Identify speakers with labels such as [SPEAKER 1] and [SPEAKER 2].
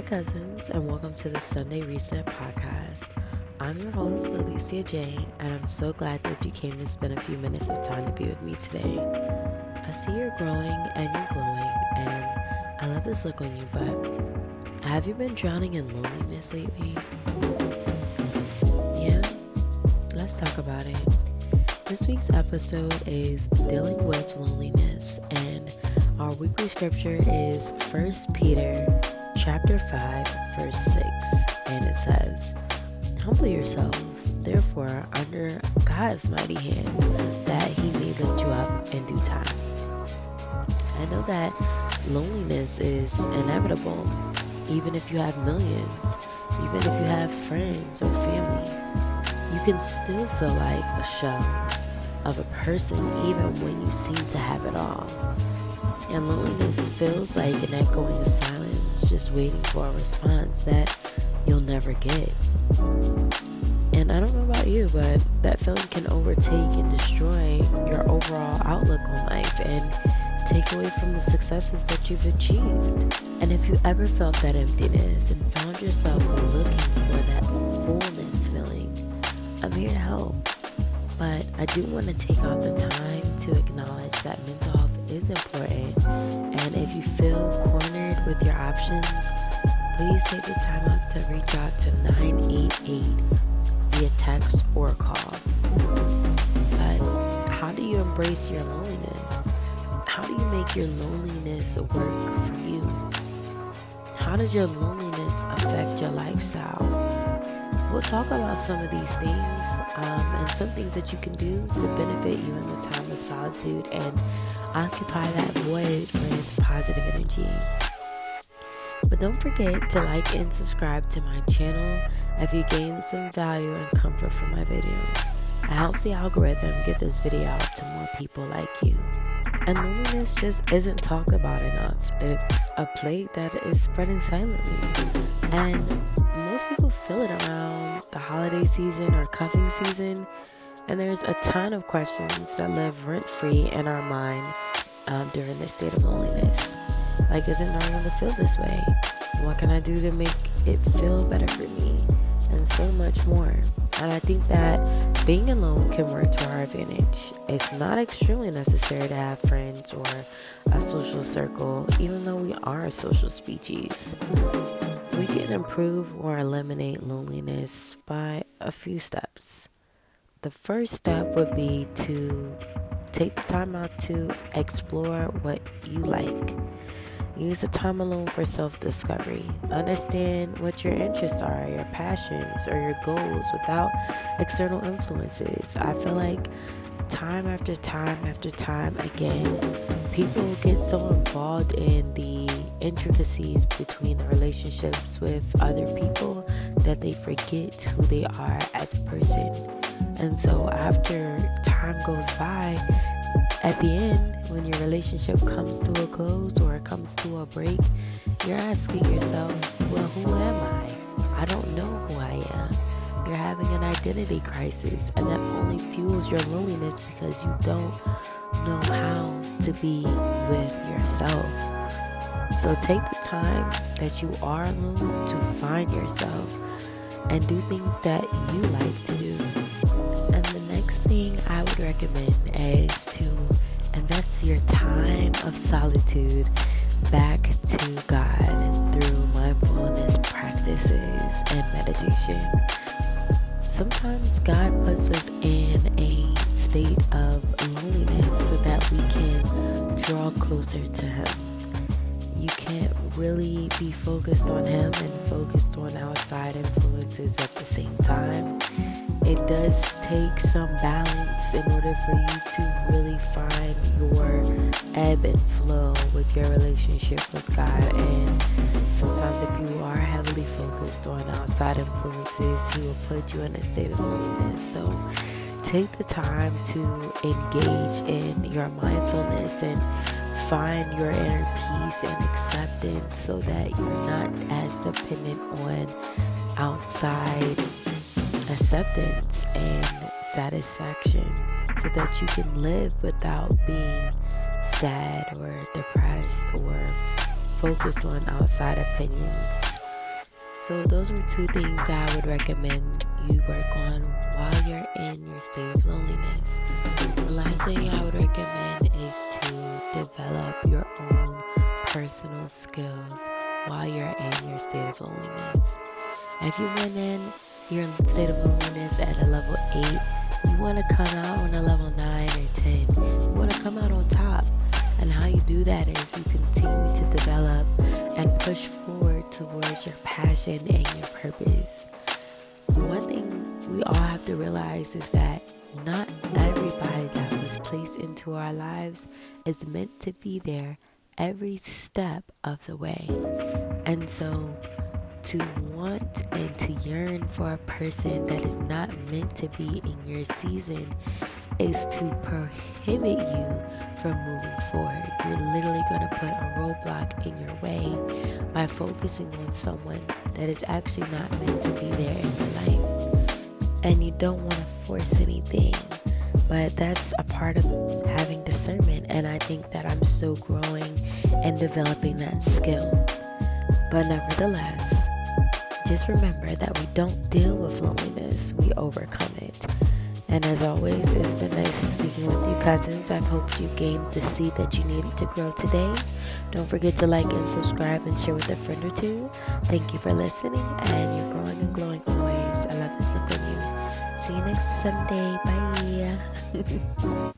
[SPEAKER 1] cousins, and welcome to the Sunday Reset Podcast. I'm your host, Alicia J, and I'm so glad that you came to spend a few minutes of time to be with me today. I see you're growing and you're glowing, and I love this look on you, but have you been drowning in loneliness lately? Yeah? Let's talk about it. This week's episode is dealing with loneliness, and our weekly scripture is 1 Peter chapter 5, verse 6, and it says, "Humble yourselves, therefore, under God's mighty hand, that he may lift you up in due time." I know that loneliness is inevitable, even if you have millions, even if you have friends or family. You can still feel like a shell of a person even when you seem to have it all. And loneliness feels like an echoing silence, just waiting for a response that you'll never get. And I don't know about you, but that feeling can overtake and destroy your overall outlook on life and take away from the successes that you've achieved. And if you ever felt that emptiness and found yourself looking for that fullness feeling, I'm here to help. But I do want to take out the time to acknowledge that mental health is important. And if you feel cornered with your options, please take the time out to reach out to 988 via text or call. But how do you embrace your loneliness? How do you make your loneliness work for you? How does your loneliness affect your lifestyle? We'll talk about some of these things and some things that you can do to benefit you in the time of solitude and occupy that void with positive energy. But don't forget to like and subscribe to my channel if you gain some value and comfort from my video. It helps the algorithm get this video out to more people like you. And loneliness just isn't talked about enough. It's a plague that is spreading silently. And most people feel it around the holiday season or cuffing season. And there's a ton of questions that live rent-free in our mind during this state of loneliness. Like, is it normal to feel this way? What can I do to make it feel better for me? And so much more. And I think that being alone can work to our advantage. It's not extremely necessary to have friends or a social circle, even though we are a social species. We can improve or eliminate loneliness by a few steps. The first step would be to take the time out to explore what you like. Use the time alone for self-discovery. Understand what your interests are, your passions, or your goals without external influences. I feel like time after time again, people get so involved in the intricacies between the relationships with other people that they forget who they are as a person. And so after time goes by, at the end, when your relationship comes to a close or it comes to a break, you're asking yourself, well, who am I? I don't know who I am. You're having an identity crisis, and that only fuels your loneliness because you don't know how to be with yourself. So take the time that you are alone to find yourself and do things that you like to do. And the next thing I would recommend is to invest your time of solitude back to God through mindfulness practices and meditation. Sometimes God puts us in a state of loneliness so that we can draw closer to Him. You can't really be focused on Him and focused on outside influences at the same time. It does take some balance in order for you to really find your ebb and flow with your relationship with God. And sometimes if you are heavily focused on outside influences, He will put you in a state of loneliness. So take the time to engage in your mindfulness and find your inner peace and acceptance so that you're not as dependent on outside acceptance and satisfaction, so that you can live without being sad or depressed or focused on outside opinions So those are two things that I would recommend you work on while you're in your state of loneliness. The last thing I would recommend is to develop your own personal skills while you're in your state of loneliness. If you went in your state of loneliness at a level 8, you want to come out on a level 9 or 10. You want to come out on top. And how you do that is you continue to develop and push forward towards your passion and your purpose. One thing we all have to realize is that not everybody that was placed into our lives is meant to be there every step of the way. And so to want and to yearn for a person that is not meant to be in your season is to prohibit you from moving forward. You're literally going to put a roadblock in your way by focusing on someone that is actually not meant to be there in your life. And you don't want to force anything, but that's a part of having discernment, and I think that I'm still growing and developing that skill. But nevertheless, just remember that we don't deal with loneliness, we overcome it. And as always, it's been nice speaking with you, cousins. I hope you gained the seed that you needed to grow today. Don't forget to like and subscribe and share with a friend or two. Thank you for listening, and you're growing and glowing always. I love this look on you. See you next Sunday. Bye.